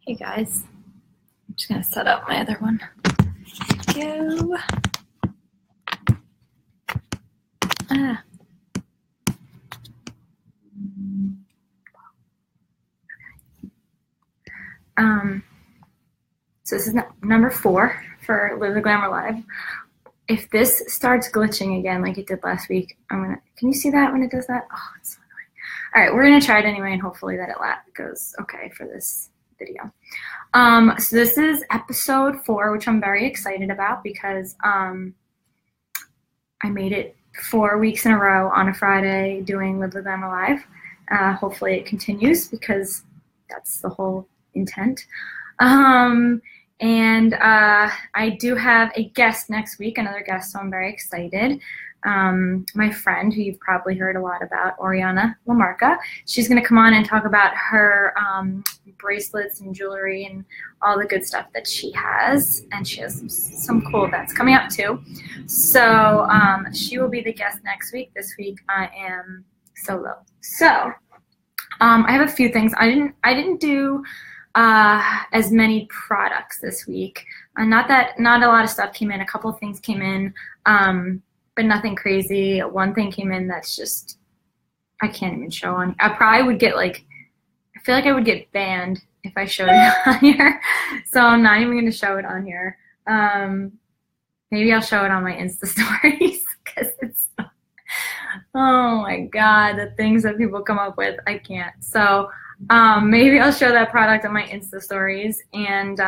Hey guys, I'm just gonna set up my other one. Go. So this is number 4 for Live the Glamour Live. If this starts glitching again like it did last week, can you see that when it does that? Oh, it's so annoying. All right, we're gonna try it anyway, and hopefully that it goes okay for this video. So this is episode 4, which I'm very excited about because I made it 4 weeks in a row on a Friday doing Live the Glamour Live. Hopefully it continues because that's the whole intent. I do have a guest next week, another guest, so I'm very excited. My friend, who you've probably heard a lot about, Oriana Lamarca, she's going to come on and talk about her bracelets and jewelry and all the good stuff that she has. And she has some cool events coming up too. So she will be the guest next week. This week I am solo. So I have a few things. I didn't do as many products this week. Not a lot of stuff came in. A couple of things came in, but nothing crazy. One thing came in that's just I can't even show on. I probably would get I feel like I would get banned if I showed it on here. So I'm not even going to show it on here. Maybe I'll show it on my Insta stories because it's. Oh my God, the things that people come up with, I can't. So maybe I'll show that product on my Insta stories, and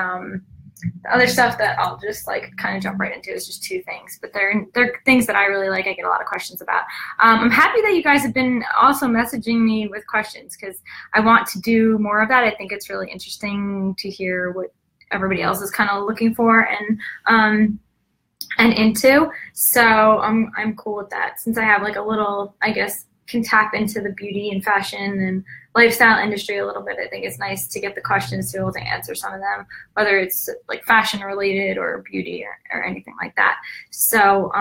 the other stuff that I'll just kind of jump right into is just 2 things, but they're things that I really like. I get a lot of questions about. I'm happy that you guys have been also messaging me with questions because I want to do more of that. I think it's really interesting to hear what everybody else is kind of looking for and into. So I'm cool with that since I have a little, I guess, can tap into the beauty and fashion and lifestyle industry a little bit. I think it's nice to get the questions to be able to answer some of them, whether it's fashion related or beauty or anything like that. So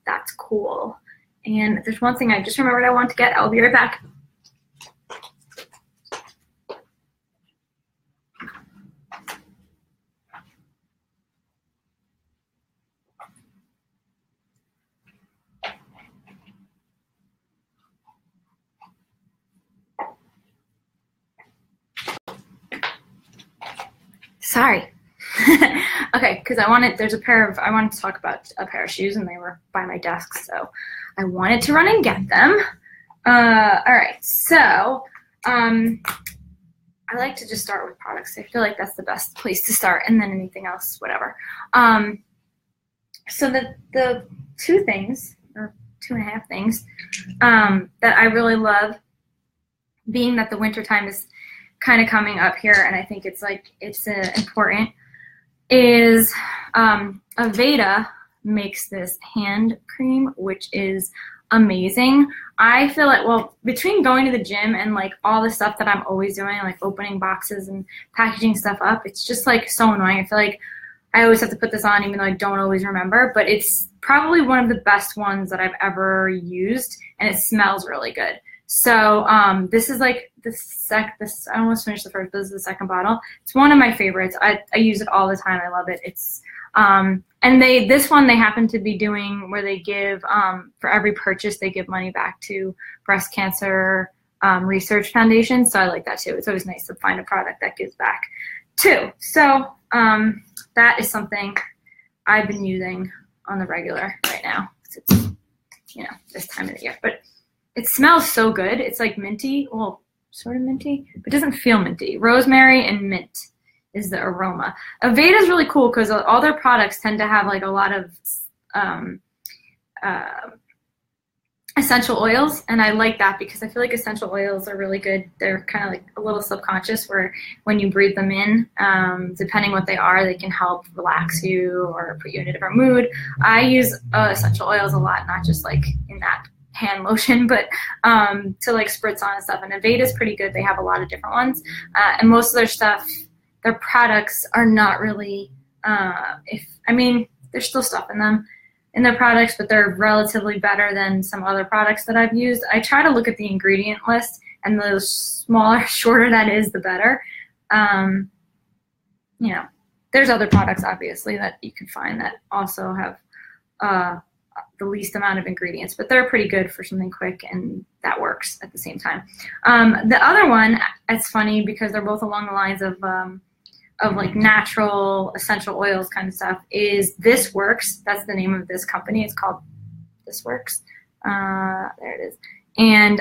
that's cool. And there's one thing I just remembered I want to get. I'll be right back. Sorry. Okay, because I wanted to talk about a pair of shoes, and they were by my desk, so I wanted to run and get them. All right, so I like to just start with products. I feel like that's the best place to start, and then anything else, whatever. So the 2 things, or 2.5 things, that I really love, being that the wintertime is kind of coming up here, and I think it's important, is Aveda makes this hand cream, which is amazing. I feel between going to the gym and all the stuff that I'm always doing, opening boxes and packaging stuff up, it's just so annoying. I feel like I always have to put this on even though I don't always remember, but it's probably one of the best ones that I've ever used, and it smells really good. So this is I almost finished the first, this is the second bottle. It's one of my favorites. I use it all the time. I love it. It's and this one they happen to be doing where they give for every purchase they give money back to Breast Cancer Research Foundation. So I like that too. It's always nice to find a product that gives back too. So that is something I've been using on the regular right now. It's this time of the year, but it smells so good. It's minty, well, sort of minty, but it doesn't feel minty. Rosemary and mint is the aroma. Aveda is really cool because all their products tend to have a lot of essential oils, and I like that because I feel like essential oils are really good. They're kind of a little subconscious, where when you breathe them in, depending what they are, they can help relax you or put you in a different mood. I use essential oils a lot, not just in that hand lotion, but to spritz on and stuff. And Aveda is pretty good. They have a lot of different ones, and most of their stuff, their products are not really. There's still stuff in them in their products, but they're relatively better than some other products that I've used. I try to look at the ingredient list, and the smaller, shorter that is, the better. you know, there's other products obviously that you can find that also have the least amount of ingredients, but they're pretty good for something quick, and that works at the same time. The other one, it's funny because they're both along the lines of like natural essential oils kind of stuff, is This Works. That's the name of this company. It's called This Works. There it is. And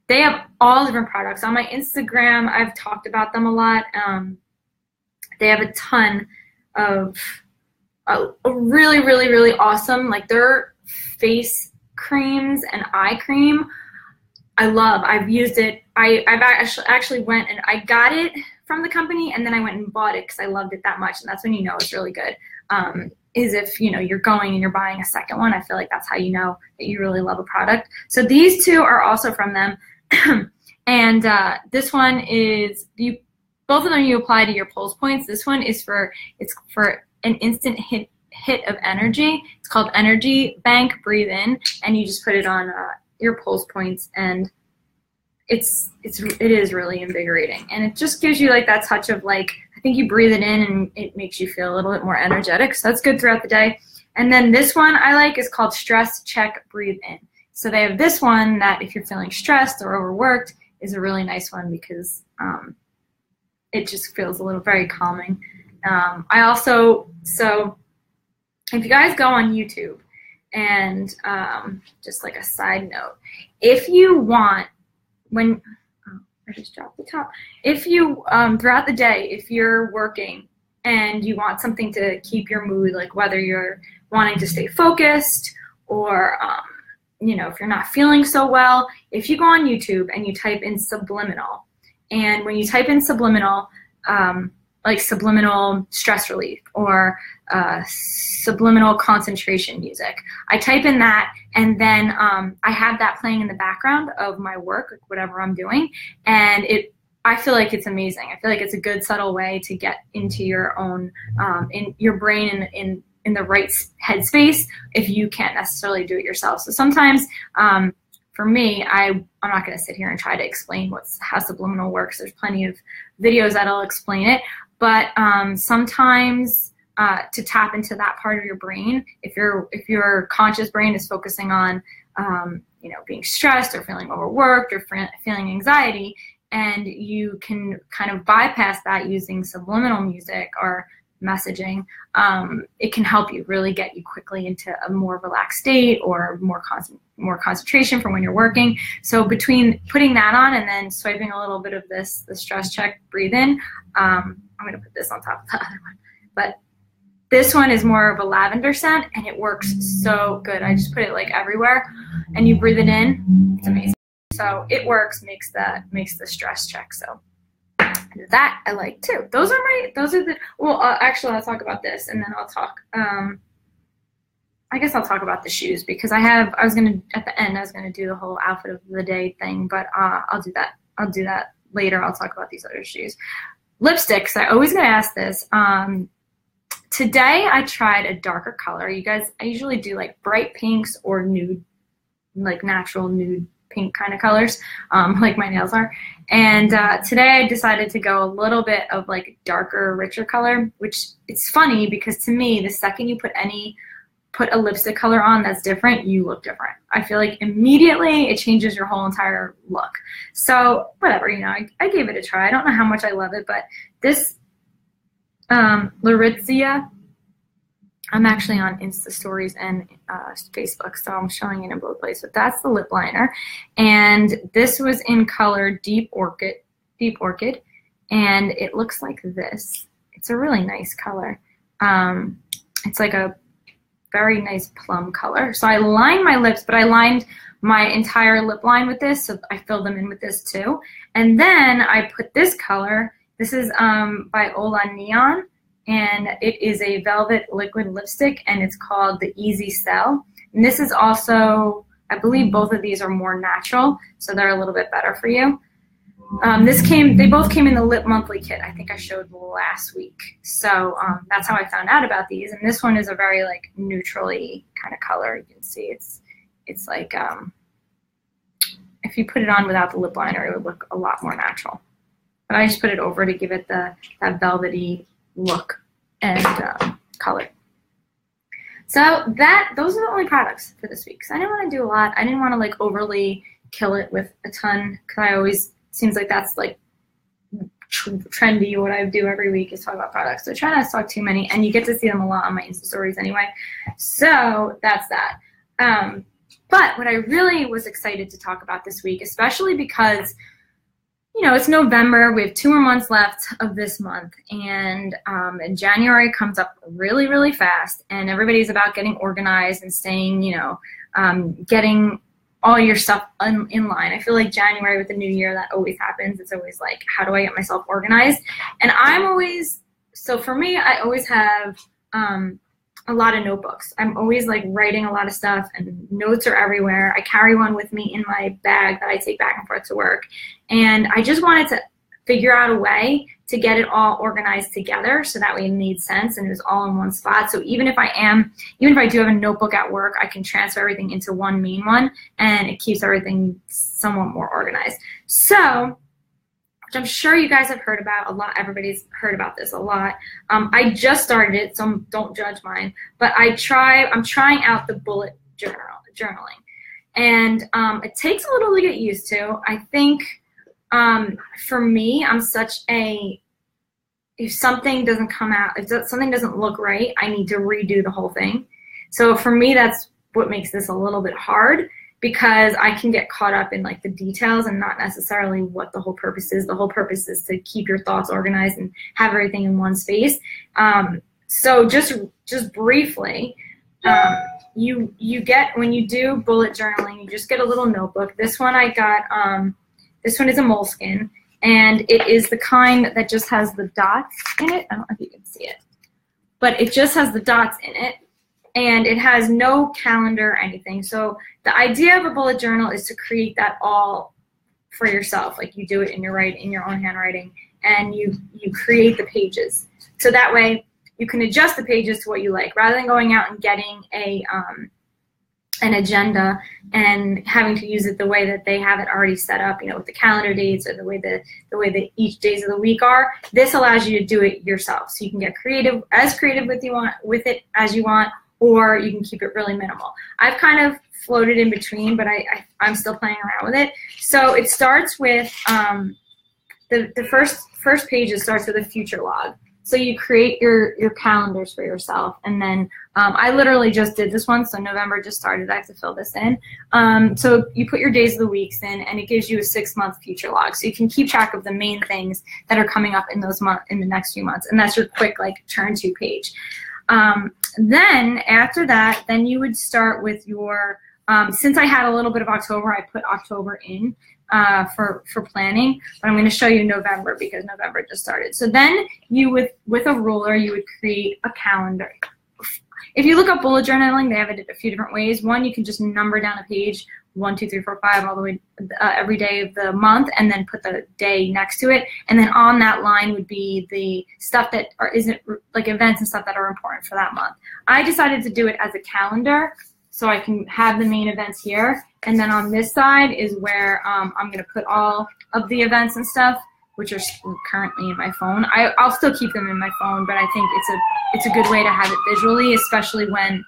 they have all different products. On my Instagram, I've talked about them a lot. They have a ton of really, really, really awesome, like their face creams and eye cream. I love. I've used it. I've actually went and I got it from the company, and then I went and bought it because I loved it that much, and that's when you know it's really good. Is if you're going and you're buying a second one. I feel like that's how you know that you really love a product. So these two are also from them, and this one is both of them you apply to your pulse points. This one is for an instant hit of energy. It's called Energy Bank Breathe In, and you just put it on your pulse points, and it is really invigorating, and it just gives you like that touch of like, I think you breathe it in and it makes you feel a little bit more energetic, so that's good throughout the day. And then this one I like is called Stress Check Breathe In. So they have this one that if you're feeling stressed or overworked is a really nice one because it just feels a little very calming. So if you guys go on YouTube, and just like a side note, if you want, I just dropped the top. If you, throughout the day, if you're working and you want something to keep your mood, like whether you're wanting to stay focused or, if you're not feeling so well, if you go on YouTube and you type in subliminal, and when you type in subliminal, like subliminal stress relief or subliminal concentration music, I type in that, and then I have that playing in the background of my work, like whatever I'm doing, and I feel like it's amazing. I feel like it's a good subtle way to get into your own in your brain in the right headspace if you can't necessarily do it yourself. So sometimes for me, I'm not going to sit here and try to explain how subliminal works. There's plenty of videos that'll explain it. But sometimes to tap into that part of your brain, if your conscious brain is focusing on being stressed or feeling overworked or feeling anxiety, and you can kind of bypass that using subliminal music or messaging, it can help you really get you quickly into a more relaxed state or more concentration for when you're working. So between putting that on and then swiping a little bit of the stress check breathe in, I'm going to put this on top of the other one, but this one is more of a lavender scent, and it works so good. I just put it like everywhere, and you breathe it in. It's amazing. So it works, makes the stress check. So that I like too. Those are the, well, actually I'll talk about this, and then I'll talk, I guess I'll talk about the shoes, because at the end I was going to do the whole outfit of the day thing, but I'll do that later. I'll talk about these other shoes. Lipsticks, I always get asked this. Today I tried a darker color. You guys, I usually do like bright pinks or nude, like natural nude pink kind of colors, like my nails are. And today I decided to go a little bit of like darker, richer color, which it's funny because to me, the second you put a lipstick color on that's different, you look different. I feel like immediately it changes your whole entire look. So whatever, I gave it a try. I don't know how much I love it, but this Larizia, I'm actually on Insta stories and Facebook, so I'm showing it in both places. But that's the lip liner, and this was in color Deep Orchid, and it looks like this. It's a really nice color. It's like a very nice plum color. So I lined my lips, but I lined my entire lip line with this, so I filled them in with this too. And then I put this color. This is by Ola Neon, and it is a velvet liquid lipstick, and it's called the Easy Sell. And this is also, I believe both of these are more natural, so they're a little bit better for you. They both came in the Lip Monthly kit. I think I showed last week. So that's how I found out about these. And this one is a very like neutrally kind of color. You can see it's like if you put it on without the lip liner, it would look a lot more natural. but I just put it over to give it that velvety look and color. So those are the only products for this week. So I didn't want to do a lot. I didn't want to like overly kill it with a ton, because I always, seems like that's like trendy. What I do every week is talk about products. So try not to talk too many, and you get to see them a lot on my Insta stories anyway. So that's that. But what I really was excited to talk about this week, especially because, you know, it's November, we have 2 more months left of this month, and January comes up really, really fast, and everybody's about getting organized and staying, you know, getting all your stuff in line. I feel like January with the new year, that always happens. It's always like, how do I get myself organized? And I'm always, so for me, I always have a lot of notebooks. I'm always like writing a lot of stuff, and notes are everywhere. I carry one with me in my bag that I take back and forth to work. And I just wanted to figure out a way to get it all organized together, so that way it made sense and it was all in one spot. So even if I do have a notebook at work, I can transfer everything into one main one, and it keeps everything somewhat more organized. So, which I'm sure you guys have heard about a lot. Everybody's heard about this a lot. I just started it, so don't judge mine. But I'm trying out the bullet journaling, and it takes a little to get used to. I think for me, I'm such a, if something doesn't come out, if something doesn't look right, I need to redo the whole thing. So for me, that's what makes this a little bit hard, because I can get caught up in like the details and not necessarily what the whole purpose is. The whole purpose is to keep your thoughts organized and have everything in one space. So just briefly, you get, when you do bullet journaling, you just get a little notebook. This one I got, this one is a moleskin, and it is the kind that just has the dots in it. I don't know if you can see it, but it just has the dots in it, and it has no calendar or anything. So the idea of a bullet journal is to create that all for yourself. Like, you do it in your own handwriting, and you create the pages. So that way you can adjust the pages to what you like, rather than going out and getting an agenda and having to use it the way that they have it already set up, you know, with the calendar dates or the way that each days of the week are. This allows you to do it yourself, so you can get creative with it as you want, or you can keep it really minimal. I've kind of floated in between, but I'm still playing around with it. So it starts with the first page. It starts with a future log. So you create your calendars for yourself, and then I literally just did this one, so November just started. I have to fill this in. So you put your days of the weeks in, and it gives you a 6-month future log, so you can keep track of the main things that are coming up in the next few months, and that's your quick like turn to page. Then after that, then you would start with your. Since I had a little bit of October, I put October in. For planning, but I'm going to show you November because November just started. So then you with a ruler, you would create a calendar. If you look up bullet journaling, they have it a few different ways. One, you can just number down a page 1, 2, 3, 4, 5 all the way every day of the month, and then put the day next to it. And then on that line would be the stuff that isn't like events and stuff that are important for that month. I decided to do it as a calendar, so I can have the main events here. And then on this side is where I'm going to put all of the events and stuff, which are currently in my phone. I'll still keep them in my phone, but I think it's a good way to have it visually, especially when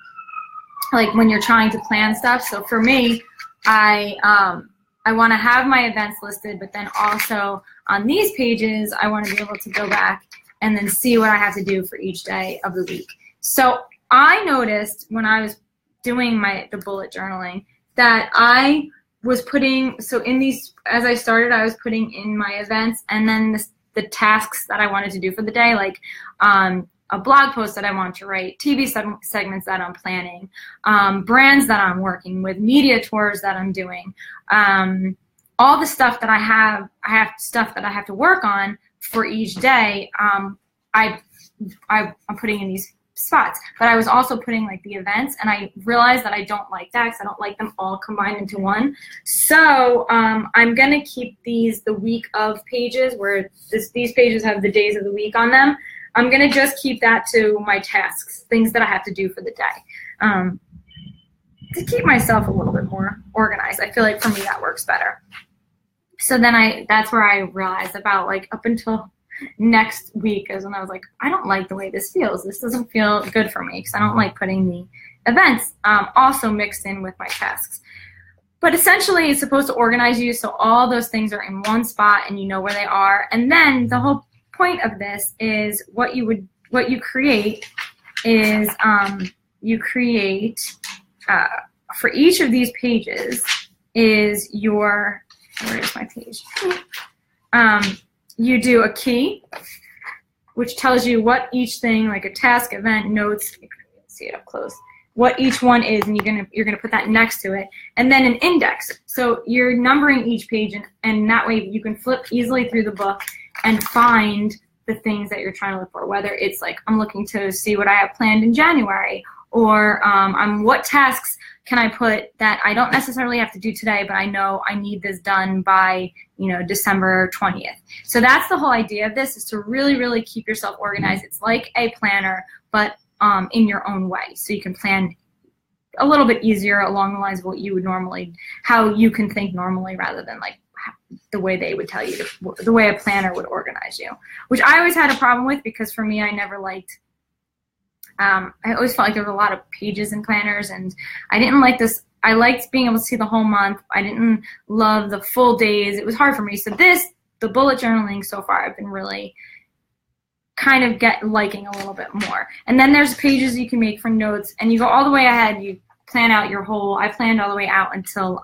you're trying to plan stuff. So for me, I want to have my events listed, but then also on these pages, I want to be able to go back and then see what I have to do for each day of the week. So I noticed when I was doing the bullet journaling that I was putting, so in these, as I started, I was putting in my events, and then the tasks that I wanted to do for the day, like a blog post that I want to write, TV segments that I'm planning, brands that I'm working with, media tours that I'm doing, all the stuff that I have stuff that I have to work on for each day. I'm putting in these spots, but I was also putting like the events, and I realized that I don't like that because I don't like them all combined into one. So I'm gonna keep these the week of pages, where these pages have the days of the week on them. I'm gonna just keep that to my tasks, things that I have to do for the day, to keep myself a little bit more organized. I feel like for me that works better. So then that's where I realized about like up until next week is when I was like, I don't like the way this feels. This doesn't feel good for me because I don't like putting the events also mixed in with my tasks. But essentially, it's supposed to organize you so all those things are in one spot and you know where they are. And then the whole point of this is what you create is you create for each of these pages is your, where is my page? You do a key, which tells you what each thing, like a task, event, notes, you can see it up close, what each one is, and you're gonna put that next to it, and then an index. So you're numbering each page, and that way you can flip easily through the book and find the things that you're trying to look for. Whether it's like I'm looking to see what I have planned in January, or what tasks can I put that I don't necessarily have to do today, but I know I need this done by, December 20th. So that's the whole idea of this, is to really, really keep yourself organized. It's like a planner, but in your own way. So you can plan a little bit easier along the lines of what you would normally, how you can think normally, rather than like the way they would tell you, the way a planner would organize you, which I always had a problem with, because for me, I never liked, I always felt like there were a lot of pages in planners, and I didn't like this. I liked being able to see the whole month. I didn't love the full days. It was hard for me. So the bullet journaling so far, I've been really kind of liking a little bit more. And then there's pages you can make for notes, and you go all the way ahead. You plan out I planned all the way out until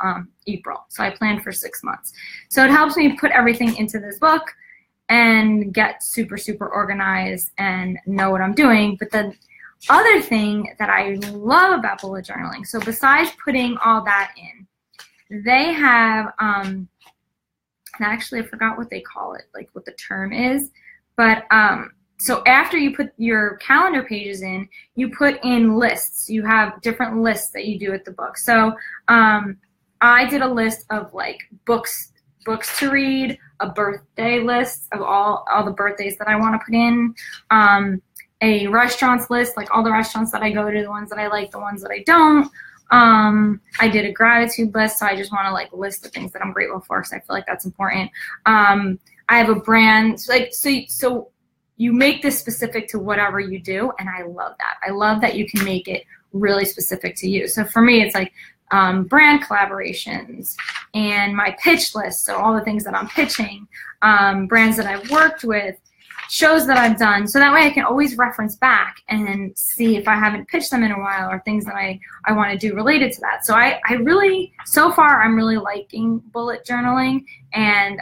April. So I planned for 6 months. So it helps me put everything into this book and get super, super organized and know what I'm doing. But the other thing that I love about bullet journaling, so besides putting all that in, they have, actually I forgot what they call it, like what the term is, but so after you put your calendar pages in, you put in lists. You have different lists that you do with the book. So I did a list of like books to read, a birthday list of all the birthdays that I want to put in, a restaurants list, like all the restaurants that I go to, the ones that I like, the ones that I don't. I did a gratitude list, so I just want to like list the things that I'm grateful for, because I feel like that's important. I have a brand, so you make this specific to whatever you do, and I love that. I love that you can make it really specific to you. So for me, it's like brand collaborations and my pitch list, so all the things that I'm pitching, brands that I've worked with, shows that I've done, so that way I can always reference back and see if I haven't pitched them in a while, or things that I want to do related to that. So I really, so far, I'm really liking bullet journaling, and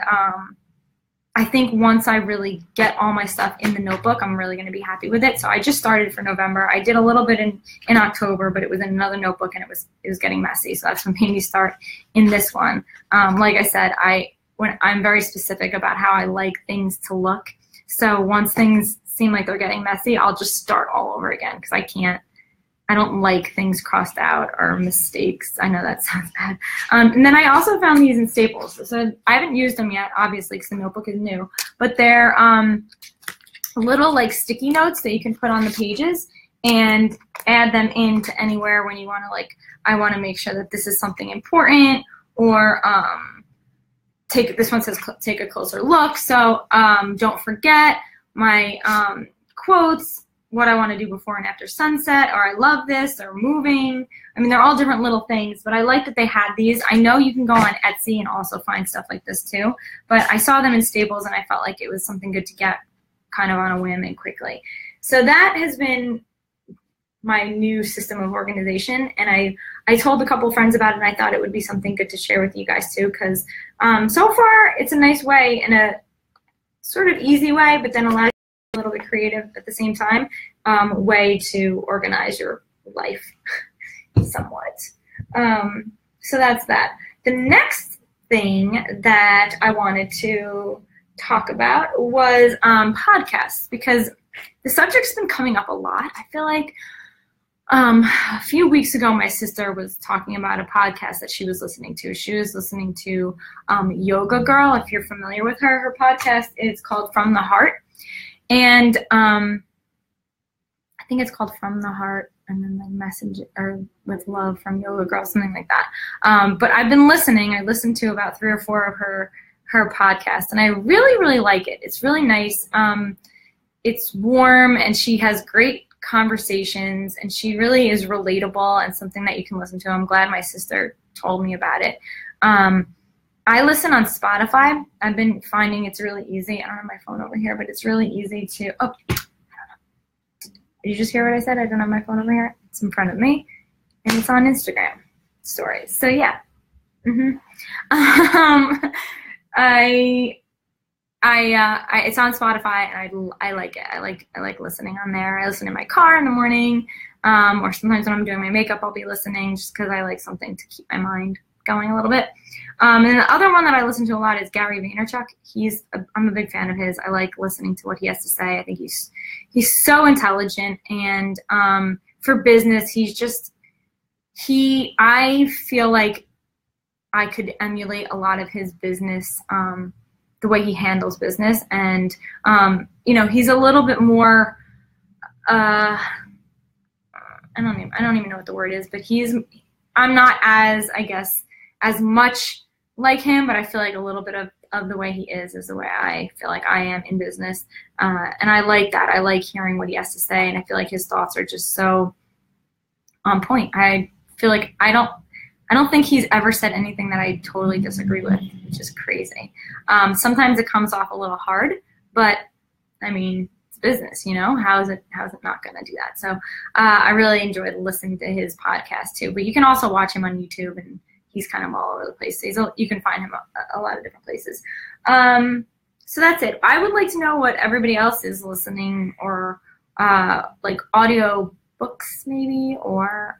I think once I really get all my stuff in the notebook, I'm really going to be happy with it. So I just started for November. I did a little bit in October, but it was in another notebook, and it was getting messy. So that's what made me start in this one. Like I said, I'm very specific about how I like things to look. So once things seem like they're getting messy, I'll just start all over again, because I don't like things crossed out or mistakes. I know that sounds bad. And then I also found these in Staples. So I haven't used them yet, obviously, because the notebook is new. But they're little like sticky notes that you can put on the pages and add them into anywhere when you want to, like, I want to make sure that this is something important, or this one says take a closer look. So don't forget my quotes, what I want to do before and after sunset, or I love this, or moving. I mean, they're all different little things, but I like that they had these. I know you can go on Etsy and also find stuff like this too, but I saw them in Staples, and I felt like it was something good to get kind of on a whim and quickly. So that has been my new system of organization, and I told a couple friends about it, and I thought it would be something good to share with you guys too, because so far it's a nice way, in a sort of easy way, but then allows you a little bit creative at the same time, way to organize your life somewhat. So that's that. The next thing that I wanted to talk about was podcasts, because the subject's been coming up a lot. I feel like a few weeks ago, my sister was talking about a podcast that she was listening to. She was listening to Yoga Girl. If you're familiar with her, her podcast is called From the Heart. And I think it's called From the Heart, and then the message, or with love from Yoga Girl, something like that. But I've been listening. I listened to about 3 or 4 of her her podcast, and I really, really like it. It's really nice. It's warm, and she has great conversations, and she really is relatable and something that you can listen to. I'm glad my sister told me about it. I listen on Spotify. I've been finding it's really easy. I don't have my phone over here, but it's really easy to, oh, I don't know. Did you just hear what I said? I don't have my phone over here. It's in front of me, and it's on Instagram stories. So yeah. It's on Spotify, and I like it. I like listening on there. I listen in my car in the morning, or sometimes when I'm doing my makeup, I'll be listening just because I like something to keep my mind going a little bit. And the other one that I listen to a lot is Gary Vaynerchuk. I'm a big fan of his. I like listening to what he has to say. I think he's so intelligent, and for business, I feel like I could emulate a lot of his business, the way he handles business, and he's a little bit more. I don't even know what the word is, but I'm not as much like him, but I feel like a little bit of the way he is the way I feel like I am in business, and I like that. I like hearing what he has to say, and I feel like his thoughts are just so on point. I feel like I don't think he's ever said anything that I totally disagree with, which is crazy. Sometimes it comes off a little hard, but I mean, it's business, how is it not going to do that? So I really enjoyed listening to his podcast too, but you can also watch him on YouTube, and he's kind of all over the place. So you can find him a lot of different places. So that's it. I would like to know what everybody else is listening, or like audio books maybe, or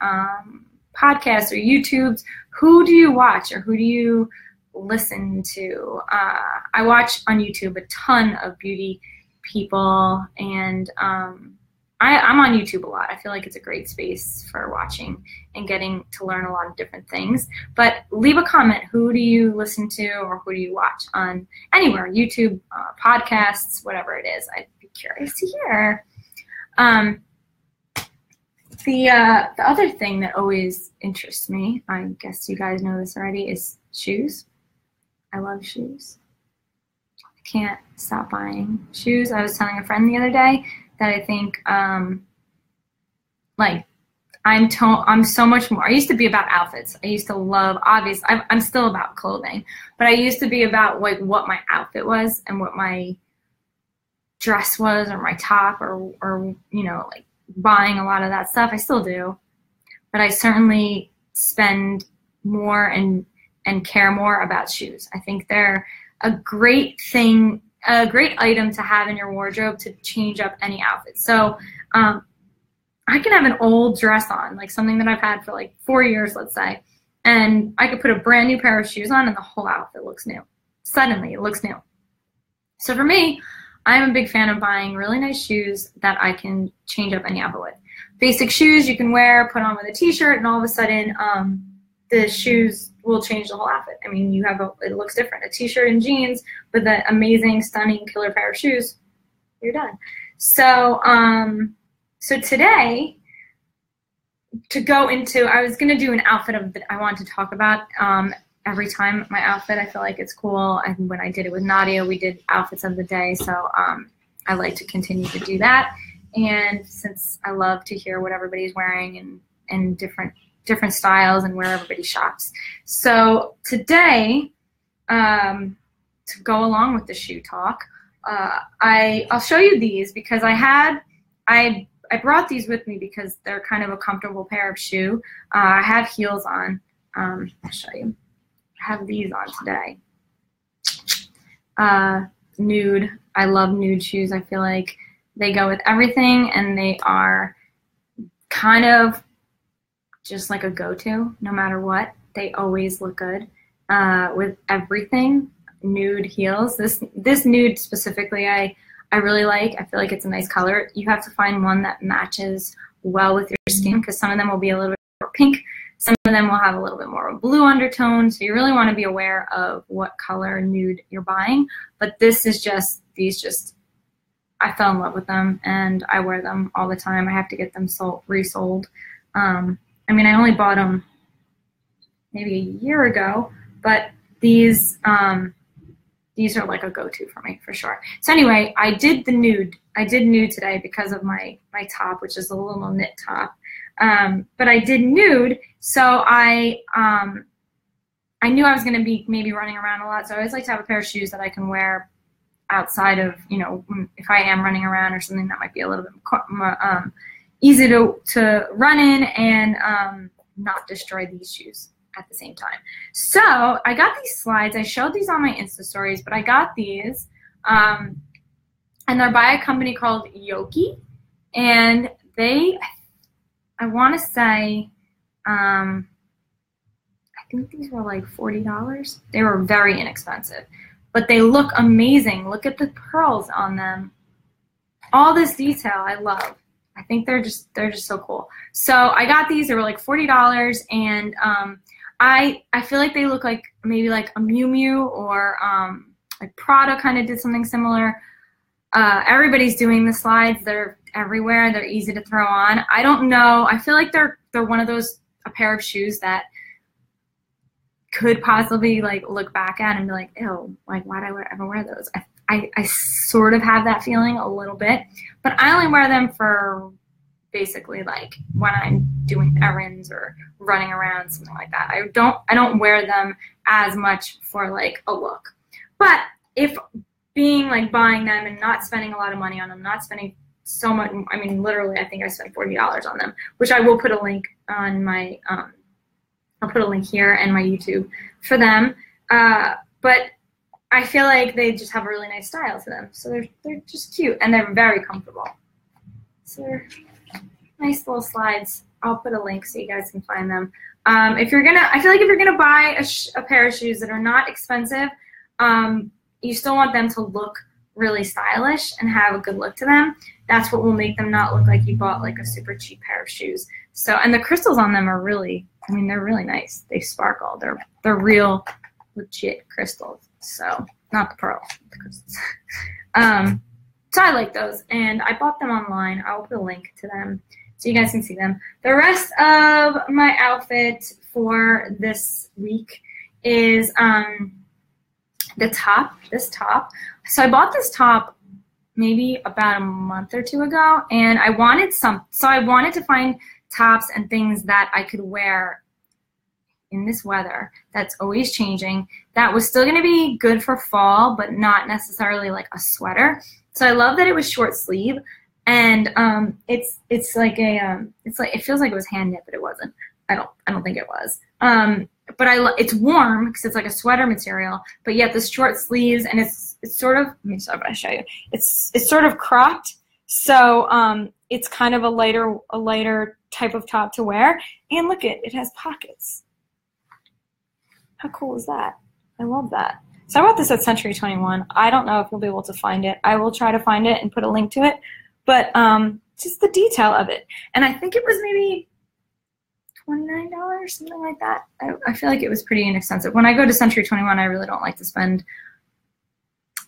podcasts or YouTubes. Who do you watch, or who do you listen to? I watch on YouTube a ton of beauty people, and I'm on YouTube a lot. I feel like it's a great space for watching and getting to learn a lot of different things. But leave a comment. Who do you listen to, or who do you watch on anywhere? YouTube, podcasts, whatever it is. I'd be curious to hear. The other thing that always interests me, I guess you guys know this already, is shoes. I love shoes. I can't stop buying shoes. I was telling a friend the other day that I think I'm so much more. I used to be about outfits. I used to love, obviously, I'm still about clothing, but I used to be about like what my outfit was and what my dress was, or my top, or like buying a lot of that stuff. I still do, but I certainly spend more and care more about shoes. I think they're a great thing, a great item to have in your wardrobe to change up any outfit. So I can have an old dress on, like something that I've had for like 4 years, let's say, and I could put a brand new pair of shoes on and the whole outfit looks new. Suddenly it looks new. So for me, I'm a big fan of buying really nice shoes that I can change up any outfit with. Basic shoes you can wear, put on with a t-shirt, and all of a sudden the shoes will change the whole outfit. I mean, it looks different. A t-shirt and jeans with an amazing, stunning, killer pair of shoes, you're done. So so today, I was going to do an outfit that I want to talk about. Every time my outfit, I feel like it's cool. And when I did it with Nadia, we did outfits of the day. So I like to continue to do that. And since I love to hear what everybody's wearing and different styles and where everybody shops. So today, to go along with the shoe talk, I'll show you these because I brought these with me because they're kind of a comfortable pair of shoe. I have heels on. I'll show you. I have these on today. Nude. I love nude shoes. I feel like they go with everything, and they are kind of just like a go-to no matter what. They always look good with everything. Nude heels. This nude specifically I really like. I feel like it's a nice color. You have to find one that matches well with your skin because some of them will be a little bit more pink. Some of them will have a little bit more of a blue undertone. So you really want to be aware of what color nude you're buying. But these just, I fell in love with them and I wear them all the time. I have to get them resold. I mean, I only bought them maybe a year ago, but these, these are like a go-to for me for sure. So anyway, I did nude today because of my top, which is a little knit top. But I did nude, so I knew I was going to be maybe running around a lot, so I always like to have a pair of shoes that I can wear outside of, you know, if I am running around or something that might be a little bit more, easy to run in and not destroy these shoes at the same time. So I got these slides. I showed these on my Insta stories, but I got these, and they're by a company called Yoki, and I want to say, I think these were like $40. They were very inexpensive, but they look amazing. Look at the pearls on them. All this detail I love. I think they're just so cool. So I got these. They were like $40, and I feel like they look like maybe like a Miu Miu or like Prada kind of did something similar. Everybody's doing the slides. They're everywhere. They're easy to throw on. I don't know. I feel like they're one of those, a pair of shoes that could possibly like look back at and be like, ew, like why'd I ever wear those? I sort of have that feeling a little bit, but I only wear them for basically like when I'm doing errands or running around, something like that. I don't wear them as much for like a look. But if being like buying them and not spending a lot of money on them, not spending so much, I mean literally I think I spent $40 on them, which I will put a link on my I'll put a link here and my YouTube for them. But I feel like they just have a really nice style to them. So they're just cute and they're very comfortable. So they're nice little slides. I'll put a link so you guys can find them. I feel like if you're gonna buy a pair of shoes that are not expensive, you still want them to look really stylish and have a good look to them. That's what will make them not look like you bought like a super cheap pair of shoes. So, and the crystals on them are really, I mean, they're really nice. They sparkle. They're real, legit crystals. So, not the pearls, the crystals. So I like those, and I bought them online. I'll put a link to them so you guys can see them. The rest of my outfit for this week is this top. So I bought this top maybe about a month or two ago, and I wanted to find tops and things that I could wear in this weather that's always changing, that was still going to be good for fall, but not necessarily like a sweater. So I love that it was short sleeve, and it's like it feels like it was hand knit, but it wasn't. I don't think it was. But it's warm because it's like a sweater material, but yet the short sleeves, and it's sort of, let me show you. It's sort of cropped, so it's kind of a lighter type of top to wear. And look, it has pockets. How cool is that? I love that. So I bought this at Century 21. I don't know if you'll be able to find it. I will try to find it and put a link to it, but just the detail of it. And I think it was maybe $29, something like that. I feel like it was pretty inexpensive. When I go to Century 21, I really don't like to spend,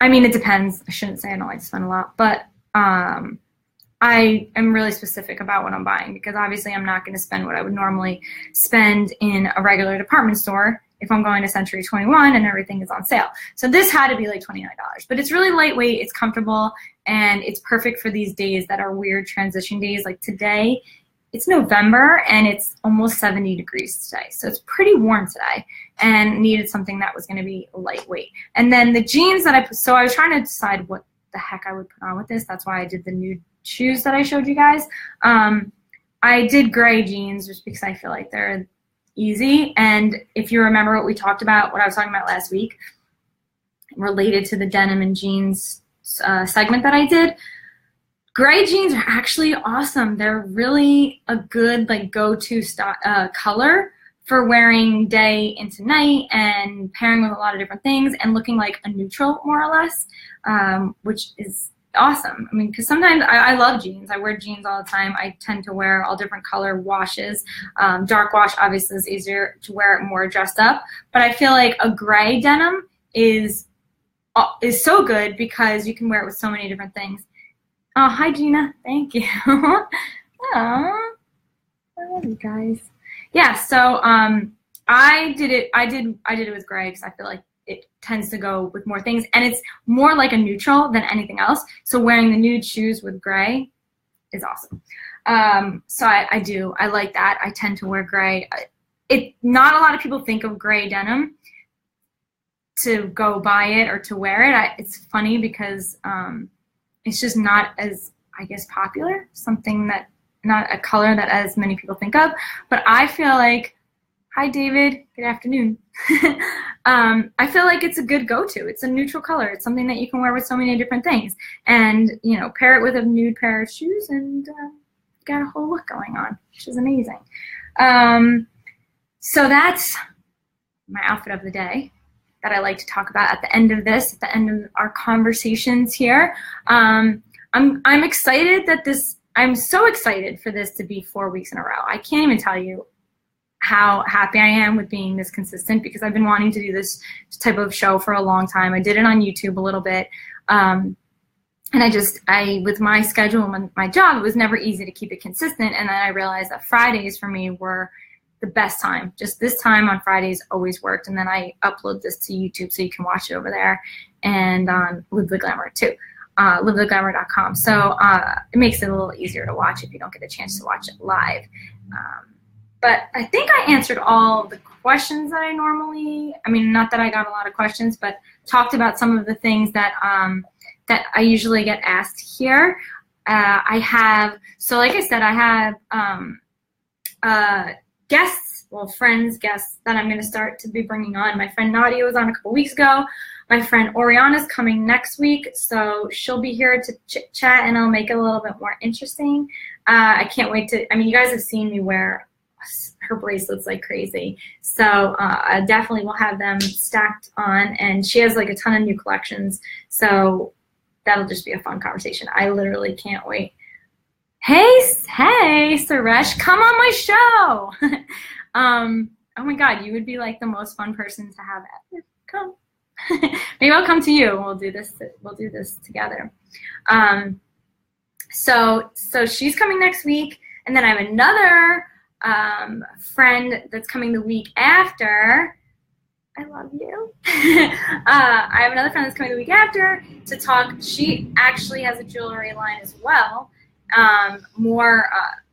I mean, it depends. I shouldn't say I don't like to spend a lot, but I am really specific about what I'm buying, because obviously I'm not going to spend what I would normally spend in a regular department store if I'm going to Century 21 and everything is on sale. So this had to be like $29, but it's really lightweight, it's comfortable, and it's perfect for these days that are weird transition days. Like today, it's November and it's almost 70 degrees today. So it's pretty warm today, and needed something that was going to be lightweight. And then the jeans that I put, so I was trying to decide what the heck I would put on with this. That's why I did the nude shoes that I showed you guys. I did gray jeans just because I feel like they're easy. And if you remember what we talked about, what I was talking about last week, related to the denim and jeans segment that I did, gray jeans are actually awesome. They're really a good like go-to color for wearing day into night and pairing with a lot of different things and looking like a neutral more or less, which is awesome. I mean, because sometimes I love jeans. I wear jeans all the time. I tend to wear all different color washes. Dark wash obviously is easier to wear it more dressed up, but I feel like a gray denim is so good because you can wear it with so many different things. Oh, hi Gina. Thank you. Aww. I love you guys. Yeah, so I did it with gray because I feel like it tends to go with more things, and it's more like a neutral than anything else. So wearing the nude shoes with gray is awesome. So I like that. I tend to wear gray. Not a lot of people think of gray denim to go buy it or to wear it. It's funny because it's just not as, I guess, popular, not a color that as many people think of. But I feel like, hi David, good afternoon. I feel like it's a good go-to. It's a neutral color. It's something that you can wear with so many different things. And, pair it with a nude pair of shoes and got a whole look going on, which is amazing. So that's my outfit of the day that I like to talk about at the end of this, at the end of our conversations here. I'm excited that I'm so excited for this to be 4 weeks in a row. I can't even tell you how happy I am with being this consistent, because I've been wanting to do this type of show for a long time. I did it on YouTube a little bit. And with my schedule and my job, it was never easy to keep it consistent. And then I realized that Fridays for me were the best time. Just this time on Fridays always worked. And then I upload this to YouTube so you can watch it over there, and on Live the Glamour too. LiveTheGlamour.com. So it makes it a little easier to watch if you don't get a chance to watch it live. But I think I answered all the questions that not that I got a lot of questions, but talked about some of the things that that I usually get asked here. So like I said, I have guests that I'm going to start to be bringing on. My friend Nadia was on a couple weeks ago. My friend Oriana's coming next week, so she'll be here to chit chat, and I'll make it a little bit more interesting. I can't wait you guys have seen me wear her bracelets like crazy, so I definitely will have them stacked on, and she has like a ton of new collections, so that'll just be a fun conversation. I literally can't wait. Hey Suresh, come on my show. Oh my god, you would be like the most fun person to have ever. Come. Maybe I'll come to you and we'll do this together. So she's coming next week, and then I have another friend that's coming the week after. I love you. I have another friend that's coming the week after to talk. She actually has a jewelry line as well, more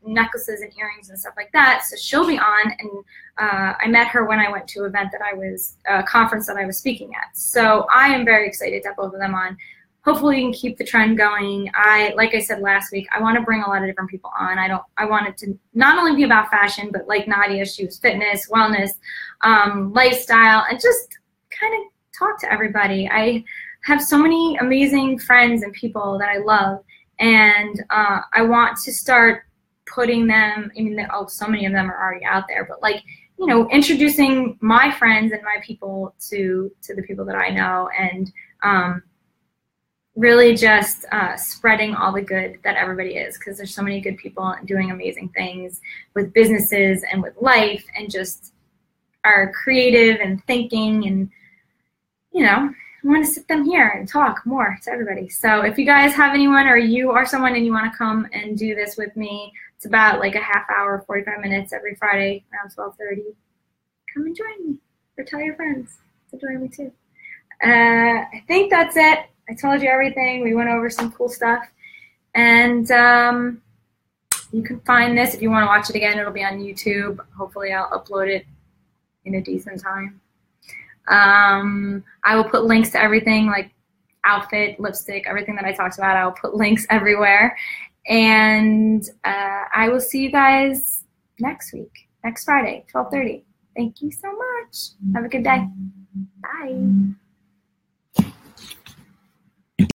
necklaces and earrings and stuff like that. So she'll be on, and I met her when I went to a conference that I was speaking at. So I am very excited to have both of them on. Hopefully we can keep the trend going. Like I said last week, I want to bring a lot of different people on. I want it to not only be about fashion, but like Nadia, she was fitness, wellness, lifestyle, and just kind of talk to everybody. I have so many amazing friends and people that I love, and I want to start putting them, so many of them are already out there, but introducing my friends and my people to the people that I know, and really just spreading all the good that everybody is, because there's so many good people doing amazing things with businesses and with life, and just are creative and thinking, and I want to sit them here and talk more to everybody. So if you guys have anyone, or you are someone and you want to come and do this with me, it's about like a half hour, 45 minutes every Friday around 12:30. Come and join me, or tell your friends to join me too. I think that's it. I told you everything. We went over some cool stuff. And you can find this if you want to watch it again. It'll be on YouTube. Hopefully I'll upload it in a decent time. I will put links to everything, like outfit, lipstick, everything that I talked about. I will put links everywhere. And I will see you guys next week, next Friday, 12:30. Thank you so much. Have a good day. Bye.